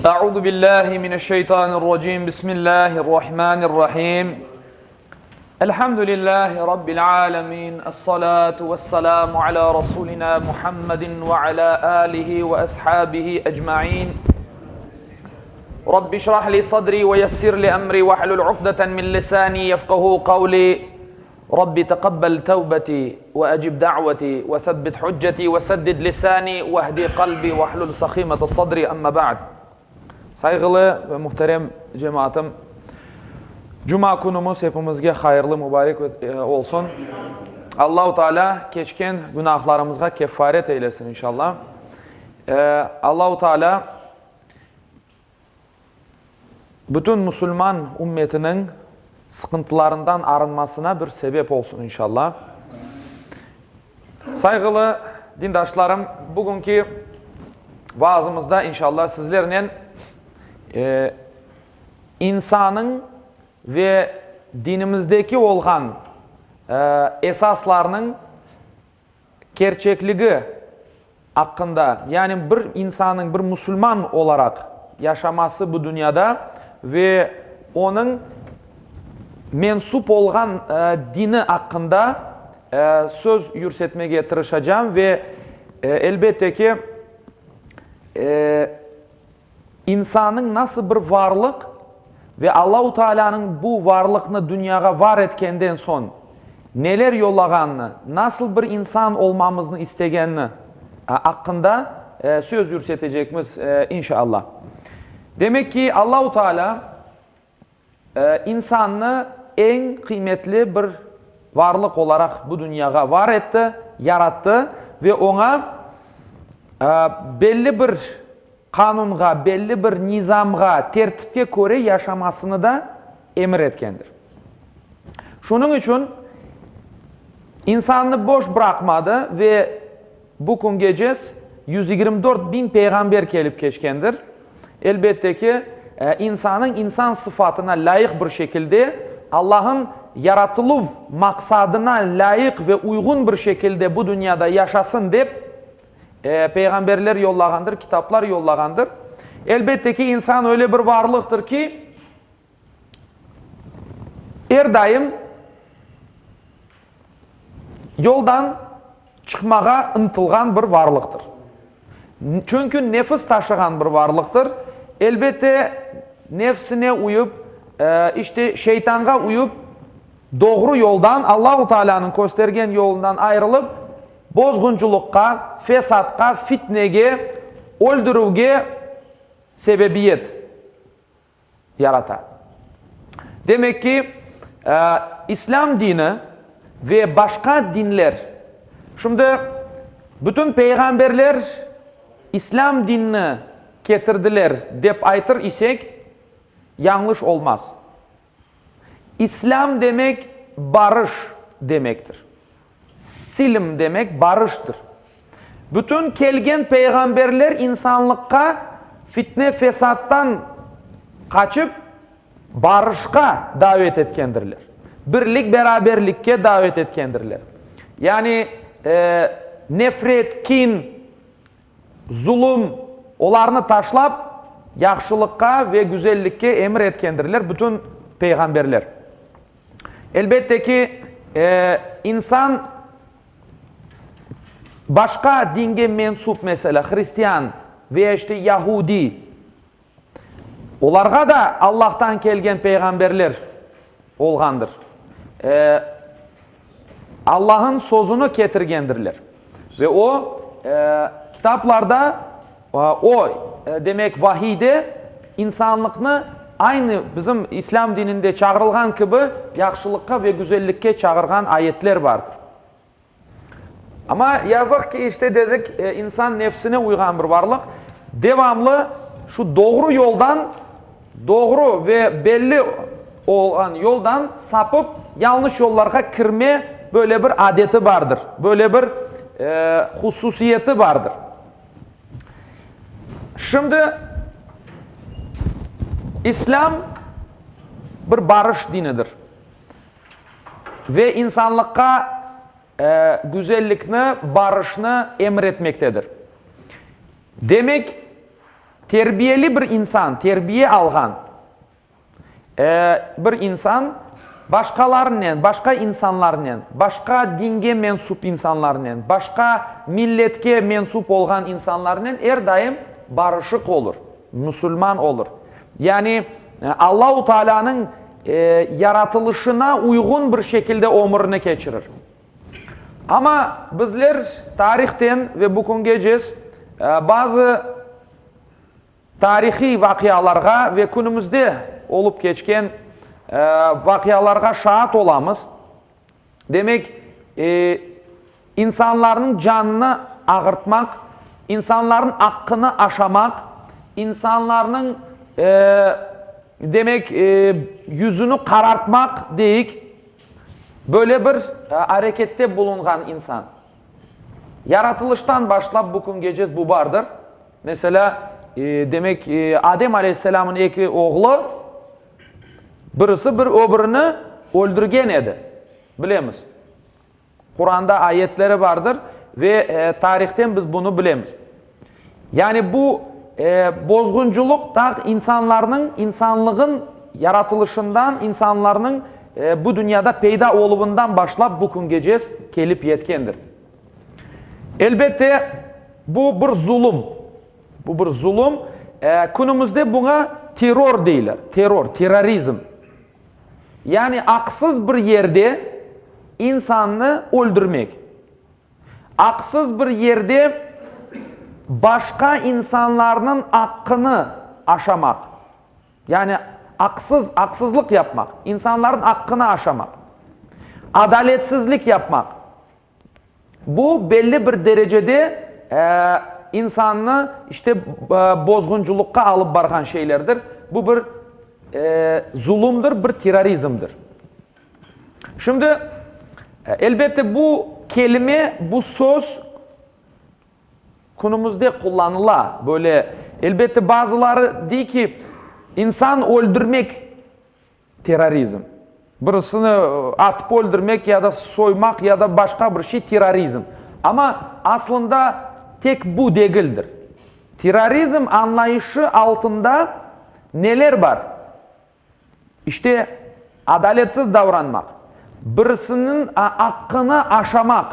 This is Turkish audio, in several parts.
أعوذ بالله من الشيطان الرجيم بسم الله الرحمن الرحيم الحمد لله رب العالمين الصلاة والسلام على رسولنا محمد وعلى آله وأصحابه أجمعين رب اشرح لي صدري ويسر لي أمري واحلل عقدة من لساني يفقه قولي رب تقبل توبتي وأجب دعوتي وثبت حجتي وسدد لساني واهدي قلبي واحلل سخيمة الصدر أما بعد. Saygılı ve muhterem cemaatim, Cuma günümüz hepimizge hayırlı, mübarek olsun. Allah-u Teala keçken günahlarımızga kefaret eylesin inşallah. Allah-u Teala bütün Müslüman ümmetinin sıkıntılarından arınmasına bir sebep olsun inşallah. Saygılı dindaşlarım, bugünkü vaazımızda inşallah sizlerle insanın ve dinimizdeki olan esaslarının gerçekliği hakkında, yani bir insanın bir Müslüman olarak yaşaması bu dünyada ve onun mensup olan dini hakkında söz yürütmeye çalışacağım ve elbette ki insanın nasıl bir varlık ve Allah-u Teala'nın bu varlıkını dünyaya var etkenden son neler yollağanını, nasıl bir insan olmamızı istegenini hakkında söz yürüteceğimiz inşallah. Demek ki Allah-u Teala insanı en kıymetli bir varlık olarak bu dünyaya var etti, yarattı ve ona belli bir kanunga, belli bir nizamga, tertipke göre yaşamasını da emir etkendir. Şunun için insanı boş bırakmadı ve bu gün gecesi 124 bin peygamber gelip geçkendir. Elbette ki insanın insan sıfatına layık bir şekilde Allah'ın yaratılış maksadına layık ve uygun bir şekilde bu dünyada yaşasın deyip peygamberler yollağandır, kitaplar yollağandır. Elbette ki insan öyle bir varlıktır ki her daim yoldan çıkmağa ıntılgan bir varlıktır. Çünkü nefis taşıgan bir varlıktır. Elbette nefsine uyup, işte şeytanga uyup, doğru yoldan, Allah-u Teala'nın göstergen yolundan ayrılıp, bozgunculukka, fesatka, fitnege, öldürüge sebebiyet yaratar. Demek ki İslam dini ve başka dinler, şimdi bütün peygamberler İslam dinini getirdiler dep aytır isek yanlış olmaz. İslam demek barış demektir. Silim demek barıştır. Bütün kelgen peygamberler insanlıkka fitne fesattan kaçıp barışka davet etkendirler. Birlik beraberlikke davet etkendirler. Yani nefret, kin, zulüm olarını taşlap yaxşılıkka ve güzellikke emir etkendirler bütün peygamberler. Elbette ki insan başka dinge mensup, mesela Hristiyan veya işte Yahudi, olarga da Allah'tan kelgen peygamberler olgandır. Allah'ın sözünü getirgendirler. Ve o kitaplarda demek vahiyde insanlıkını aynı bizim İslam dininde çağrılgan gibi yaxşılıkka ve güzellikke çağırgan ayetler vardır. Ama yazık ki işte dedik insan nefsine uygan bir varlık. Devamlı şu doğru yoldan, doğru ve belli olan yoldan sapıp yanlış yollara kirme böyle bir adeti vardır. Böyle bir hususiyeti vardır. Şimdi İslam bir barış dinidir. Ve insanlıkka güzellikni, barışni emretmektedir. Demek terbiyeli bir insan, terbiye algan bir insan başkalarının, başka insanların, başka dinge mensup insanların, başka milletke mensup olgan insanların her daim barışık olur, Müslüman olur. Yani Allah-u Teala'nın yaratılışına uygun bir şekilde ömrünü geçirir. Ama bizler tarihten ve bugün gecez bazı tarihi vakiyalarga ve günümüzde olup geçken vakiyalarga şahit olamız. Demek insanların canını ağırtmak, insanların hakkını aşamak, insanların demek yüzünü karartmak deyik, böyle bir harekette bulungan insan. Yaratılıştan başlap bugün gecez bu vardır. Mesela demek Adem Aleyhisselam'ın iki oğlu birisi bir öbürünü öldürgen edi. Bilemiz. Kur'an'da ayetleri vardır ve tarihten biz bunu bilemiz. Yani bu bozgunculuk da insanlığın yaratılışından, insanların bu dünyada peyda oluğundan başlap bugün gecez kelip yetkendir. Elbette bu bir zulüm. Bu bir zulüm. Günümüzde buna terör deyler. Terörizm. Yani haksız bir yerde insanı öldürmek. Haksız bir yerde başka insanların hakkını aşamak. Yani haksızlık yapmak. İnsanların hakkını aşamak. Adaletsizlik yapmak. Bu belli bir derecede insanı işte bozgunculukka alıp bargan şeylerdir. Bu bir zulümdür, bir terörizmdir. Şimdi elbette bu kelime, bu söz günümüzde kullanıla. Böyle elbette bazıları diyor ki insan öldürmek terörizm. Birisini atıp öldürmek ya da soymak ya da başka bir şey terörizm. Ama aslında tek bu değildir. Terörizm anlayışı altında neler var? İşte adaletsiz davranmak, birisinin hakkını aşamak,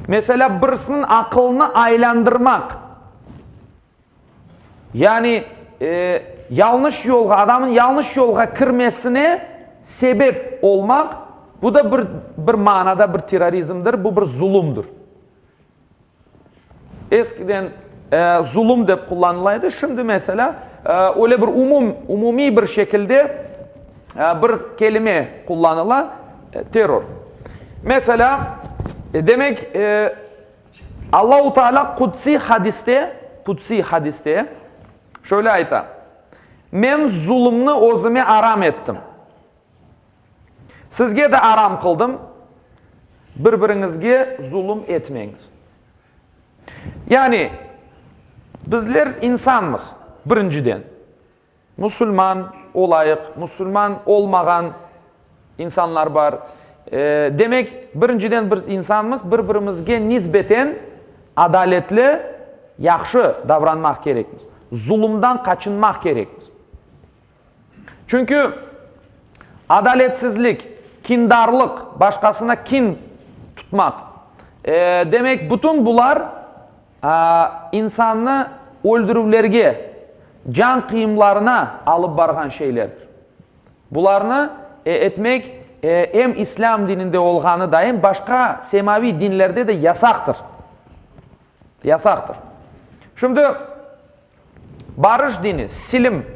mesela birisinin aklını aylandırmak, yani adamın yanlış yolga girmesine sebep olmak, bu da bir manada bir terörizmdir, bu bir zulümdür. Eskiden zulüm de kullanılaydı, şimdi mesela öyle bir umumi bir şekilde bir kelime kullanıla, terör. Mesela demek Allah-u Teala kutsi hadiste şöyle ayta. Men zulümni özüme aram ettim. Sizge de aram kıldım. Birbirinizge zulüm etmeyiniz. Yani bizler insanmız birinciden. Müslüman olayık, Müslüman olmagan insanlar var. Demek birinciden biz insanmız, birbirimizge nisbeten adaletli, yaxşı davranmak gerekmiz. Zulümden kaçınmak gerekmiz. Çünkü adaletsizlik, kindarlık, başkasına kin tutmak. Demek bütün bunlar insanı öldürüvlerge, can kıyımlarına alıp bargan şeylerdir. Bularını etmek hem İslam dininde olganı da hem başka semavi dinlerde de yasaktır. Yasaktır. Şimdi barış dini, silim,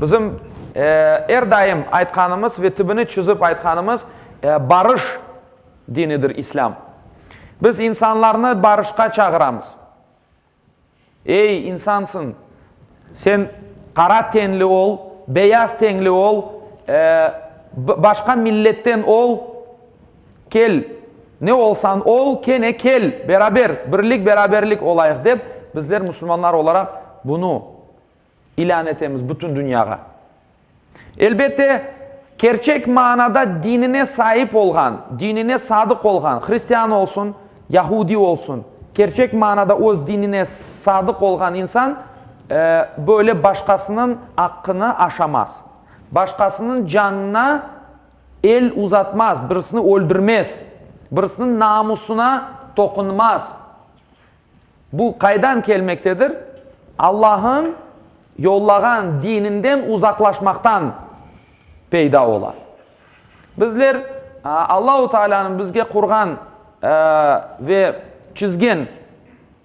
bizim her daim aytkanımız ve tibini çizip aytkanımız barış dinidir İslam. Biz insanlarını barışka çağıramız. Ey insansın, sen kara tenli ol, beyaz tenli ol, başka milletten ol, gel. Ne olsan ol, kene gel, beraber, birlik beraberlik olayık deyip bizler Müslümanlar olarak bunu ilan etemiz bütün dünyaya. Elbette gerçek manada dinine sahip olgan, dinine sadık olgan, Hristiyan olsun, Yahudi olsun, gerçek manada öz dinine sadık olan insan böyle başkasının hakkını aşamaz. Başkasının canına el uzatmaz, birisini öldürmez, birisinin namusuna dokunmaz. Bu kaydan gelmektedir? Allah'ın yollagan dininden uzaklaşmaktan peyda olar. Bizler Allah-u Teala'nın bizge kurgan ve çizgen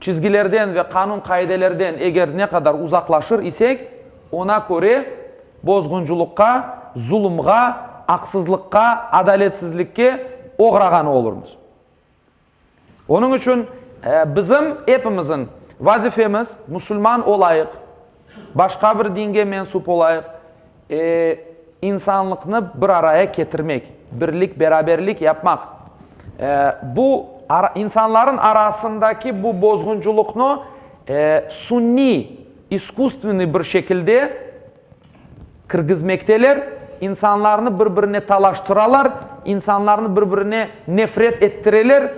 çizgilerden ve kanun kaidelerden eğer ne kadar uzaklaşır isek, ona göre bozgunculukka, zulümga, haksızlıkka, adaletsizlikке uğragan oluruz. Onun için bizim hepimizin vazifemiz Müslüman olayık, başka bir dinge mensup olayık, insanlıkını bir araya getirmek, birlik, beraberlik yapmak. Bu insanların arasındaki bu bozgunculuknu sunni, iskustveni bir şekilde kırgızmekteler, insanlarını birbirine talaştıralar, insanlarını birbirine nefret ettirirler,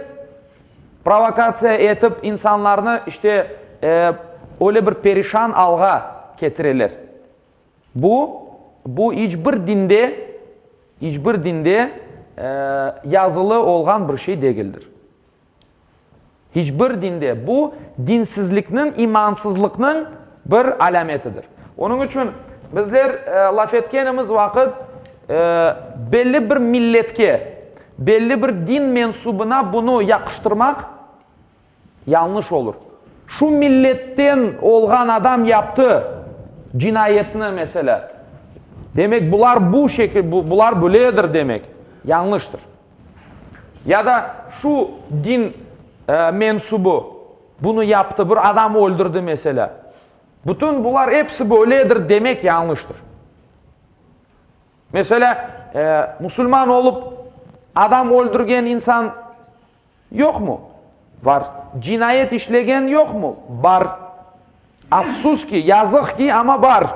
provokatsiya etip insanlarını işte öyle bir perişan alga getirirler. Bu hiçbir dinde yazılı olan bir şey değildir. Hiçbir dinde bu dinsizliknin, imansızlıkның bir alametidir. Onun için bizler laf etkenimiz vakit belli bir milletke, belli bir din mensubuna bunu yakıştırmak yanlış olur. Şu milletten olgan adam yaptı cinayetini mesela. Demek bunlar bu şekil, bunlar böyledir demek. Yanlıştır. Ya da şu din mensubu bunu yaptı, bir adam öldürdü mesela. Bütün bunlar hepsi böyledir demek yanlıştır. Mesela Müslüman olup adam öldürgen insan yok mu? Var. Cinayet işlegen yok mu? Var. Afsus ki, yazık ki ama var.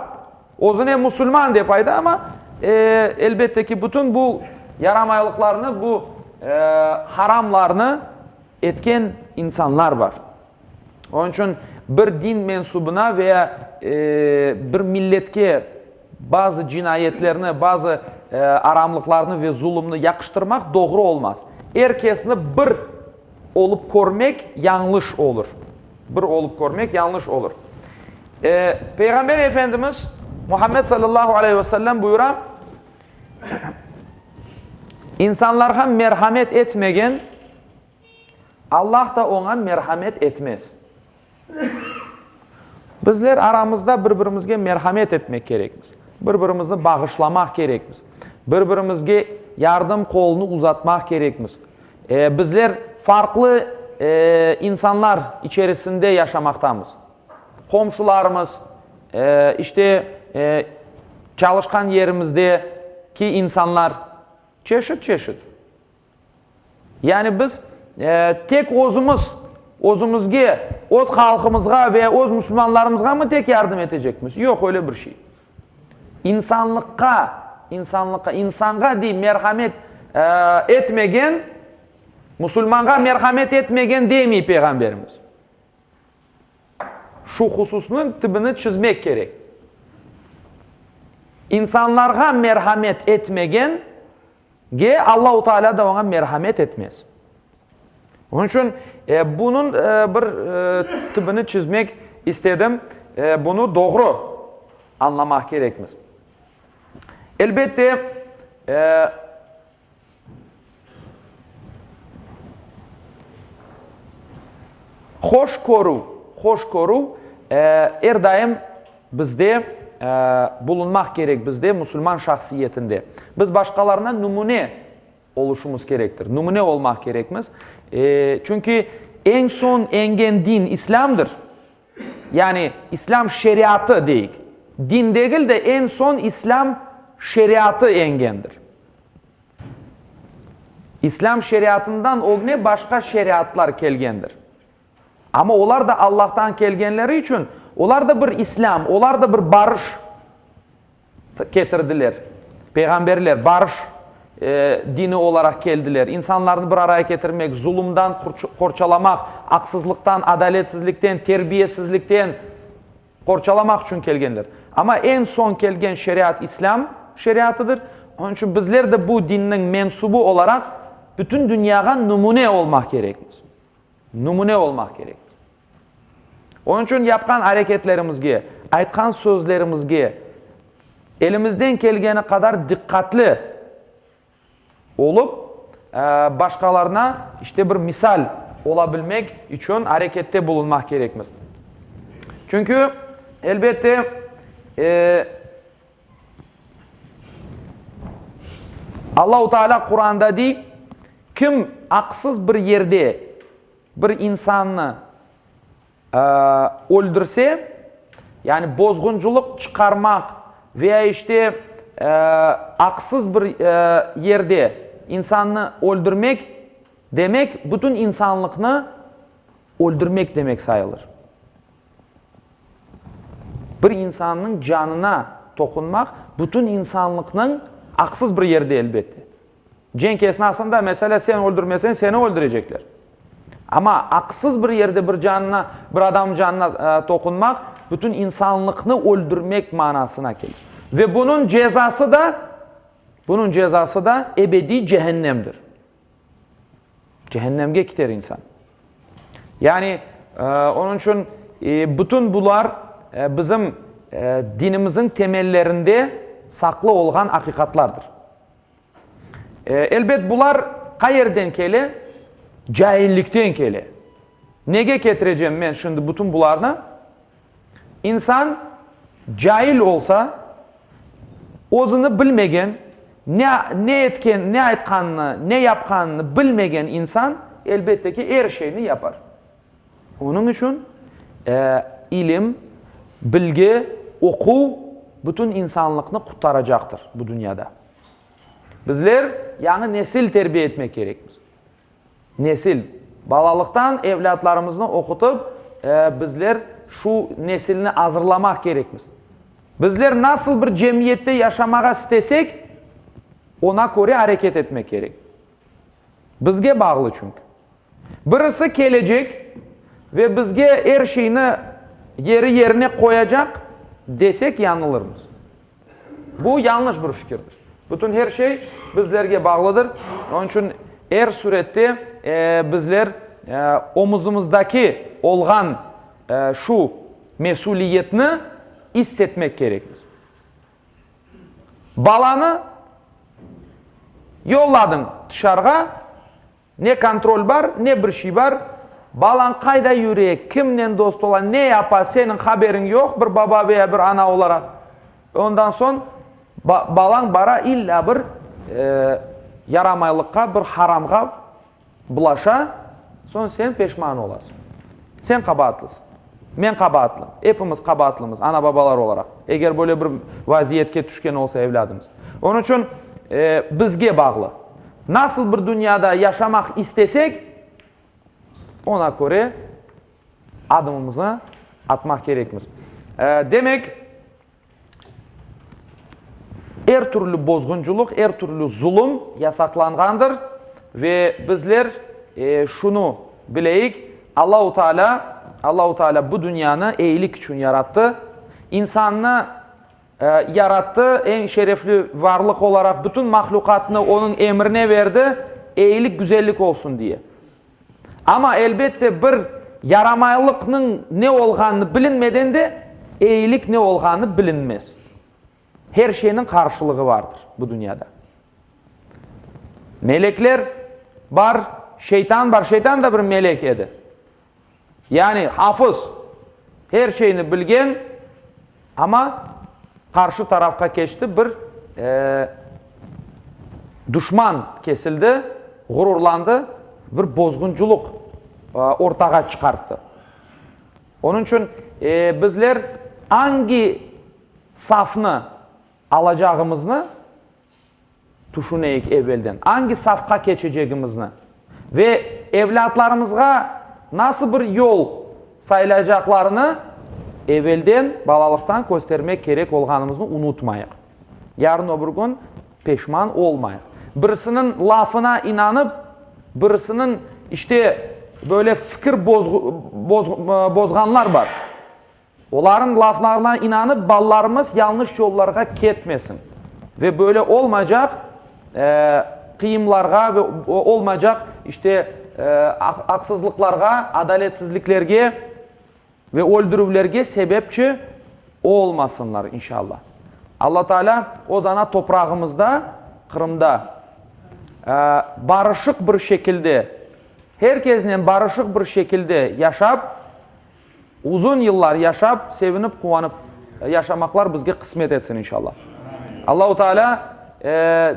Özüne Müslüman deyip ayda ama elbette ki bütün bu yaramaylıklarını, bu haramlarını etken insanlar var. Onun için bir din mensubuna veya bir milletke bazı cinayetlerini, bazı aramlıklarını ve zulümünü yakıştırmak doğru olmaz. Herkesini bir olup görmek yanlış olur. Bir olup görmek yanlış olur. Peygamber Efendimiz Muhammed sallallahu aleyhi ve sellem buyuran, insanlarga merhamet etmegen Allah da ona merhamet etmez. Bizler aramızda birbirimizge merhamet etmek gerekmiz. Birbirimizni bağışlamak gerekmiz. Birbirimizge yardım kolunu uzatmak gerekmiz. Bizler farklı insanlar içerisinde yaşamaktamız. Komşularımız, işte çalışkan yerimizdeki insanlar çeşit. Yani biz tek özümüzge, öz halkımızga ve öz Müslümanlarımızga mı tek yardım edecekmiz? Yok öyle bir şey. İnsanga değil merhamet etmegen, Müslümanga merhamet etmegen demey Peygamberimiz. Şu hususunun tibini çizmek gerek. İnsanlarga merhamet etmegen Allah-u Teala da ona merhamet etmez. Onun için bunun bir tibini çizmek istedim. Bunu doğru anlamak gerekmiz. Elbette hoşgörü her daim bizde bulunmak gerek, bizde Müslüman şahsiyetinde. Biz başkalarına numune oluşumuz gerektir. Numune olmak gerekmiz. Çünkü en son engen din İslam'dır. Yani İslam şeriatı değil. Din değil de en son İslam şeriatı engendir. İslam şeriatından o ne başka şeriatlar gelgendir. Ama onlar da Allah'tan gelgenleri için onlar da bir İslam, onlar da bir barış getirdiler. Peygamberler barış dini olarak geldiler. İnsanlarını bir araya getirmek, zulümden korçalamak, haksızlıktan, adaletsizlikten, terbiyesizlikten korçalamak için kelgenler. Ama en son kelgen şeriat İslam şeriatıdır. Onun için bizler de bu dinin mensubu olarak bütün dünyaya numune olmak gerekmiz. Numune olmak gerekmiz. Onun için yapkan hareketlerimizge, aytkan sözlerimizge elimizden kelgeni kadar dikkatli olup başkalarına işte bir misal olabilmek için harekette bulunmak gerekmiz. Çünkü elbette Allah-u Teala Kur'an'da deyip kim haksız bir yerde bir insanı öldürse, yani bozgunculuk çıkarmak veya işte haksız bir yerde insanı öldürmek demek bütün insanlıkını öldürmek demek sayılır. Bir insanın canına dokunmak bütün insanlıkның haksız bir yerde elbette. Cenk esnasında mesela sen öldürmesen seni öldürecekler. Ama haksız bir yerde bir canına, bir adam canına dokunmak bütün insanlıkını öldürmek manasına gelir. Ve bunun cezası da ebedi cehennemdir. Cehennemge gider insan. Yani onun için bütün bunlar bizim dinimizin temellerinde saklı olan hakikatlardır. Elbet bunlar qayerden kele? Cahillikten kele. Nege getireceğim ben şimdi bütün bunlarını? İnsan cahil olsa, özünü bilmegen, ne etken, ne aytkanını, ne yapkanını bilmegen insan elbette ki her şeyini yapar. Onun için ilim, bilgi, oku bütün insanlıkını kurtaracaktır bu dünyada. Bizler yani nesil terbiye etmek gerekmiz. Nesil. Balalıktan evlatlarımızı okutup bizler şu nesilini hazırlamak gerekmiz. Bizler nasıl bir cemiyette yaşamaya istesek ona göre hareket etmek gerek. Bizge bağlı çünkü. Birisi gelecek ve bizge her şeyini yerine koyacak desek yanılırız. Bu yanlış bir fikirdir. Bütün her şey bizlerge bağlıdır. Onun için her surette bizler omuzumuzdaki olgan şu mesuliyetini hissetmek gerekir. Balanı yolladın dışarıya, ne kontrol var, ne bir şey var. Balan kayda yürüyek, kimle dost olan, ne yapar, senin haberin yok bir baba veya bir ana olarak. Ondan sonra balan bara illa bir yaramaylıkka, bir haramga bulaşa, sonra sen peşman olasın. Sen kabahatlısın. Men kabahatlı. Hepimiz kabahatlımız, ana babalar olarak. Eğer böyle bir vaziyetke düşken olsa evladımız. Onun için bizge bağlı. Nasıl bir dünyada yaşamak istesek, ona göre adımımızı atmak gerekmiz. Demek, her türlü bozgunculuk, her türlü zulüm yasaklangandır ve bizler şunu bileyik, Allah-u Teala bu dünyanı iyilik için yarattı. İnsanını yarattı, en şerefli varlık olarak bütün mahlukatını onun emrine verdi, iyilik, güzellik olsun diye. Ama elbette bir yaramaylıkның ne olganını bilinmeden de iyilik ne olganını bilinmez. Her şeyin karşılığı vardır bu dünyada. Melekler var, şeytan var. Şeytan da bir melek edi. Yani hafız, her şeyini bilgen ama karşı tarafka geçti, bir düşman kesildi, gururlandı, bir bozgunculuk ortaya çıkarttı. Onun için bizler hangi safını alacağımızı düşüneyik evvelden. Hangi safka geçeceğimizni ve evlatlarımıza nasıl bir yol sayılacaklarını evvelden, balalıktan göstermek gerek olganımızı unutmayın. Yarın öbür gün peşman olmayın. birisinin lafına inanıp, birisinin işte böyle fikir bozganlar var. Onların laflarına inanıp ballarımız yanlış yollara ketmesin. Ve böyle olmayacak kıyımlarga ve olmayacak işte haksızlıklarga, adaletsizliklerge ve öldürüvlerge sebepçi olmasınlar inşallah. Allah Teala o zaman toprağımızda, Kırım'da barışık bir şekilde, herkesten barışık bir şekilde yaşap, uzun yıllar yaşap, sevinip, kuvanıp yaşamaklar bizge kısmet etsin inşallah. Allah-u Teala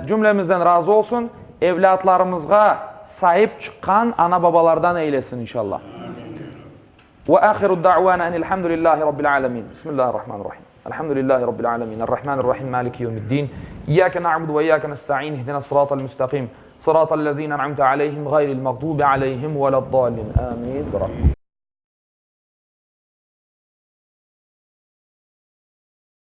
cümlemizden razı olsun. Evlatlarımızga sahip çıkan ana babalardan eylesin inşallah. Ve ahiru da'vana enilhamdülillahi rabbil alemin. Bismillahirrahmanirrahim. Elhamdülillahi rabbil alemin. Errahmanirrahim. Maliki yevmiddin. İyyâke na'budu ve iyyâke nesta'in. İhdina sıratal müstakim. Sıratal lezîne en'amte aleyhim gayril mağdubi aleyhim veleddallin. Amin.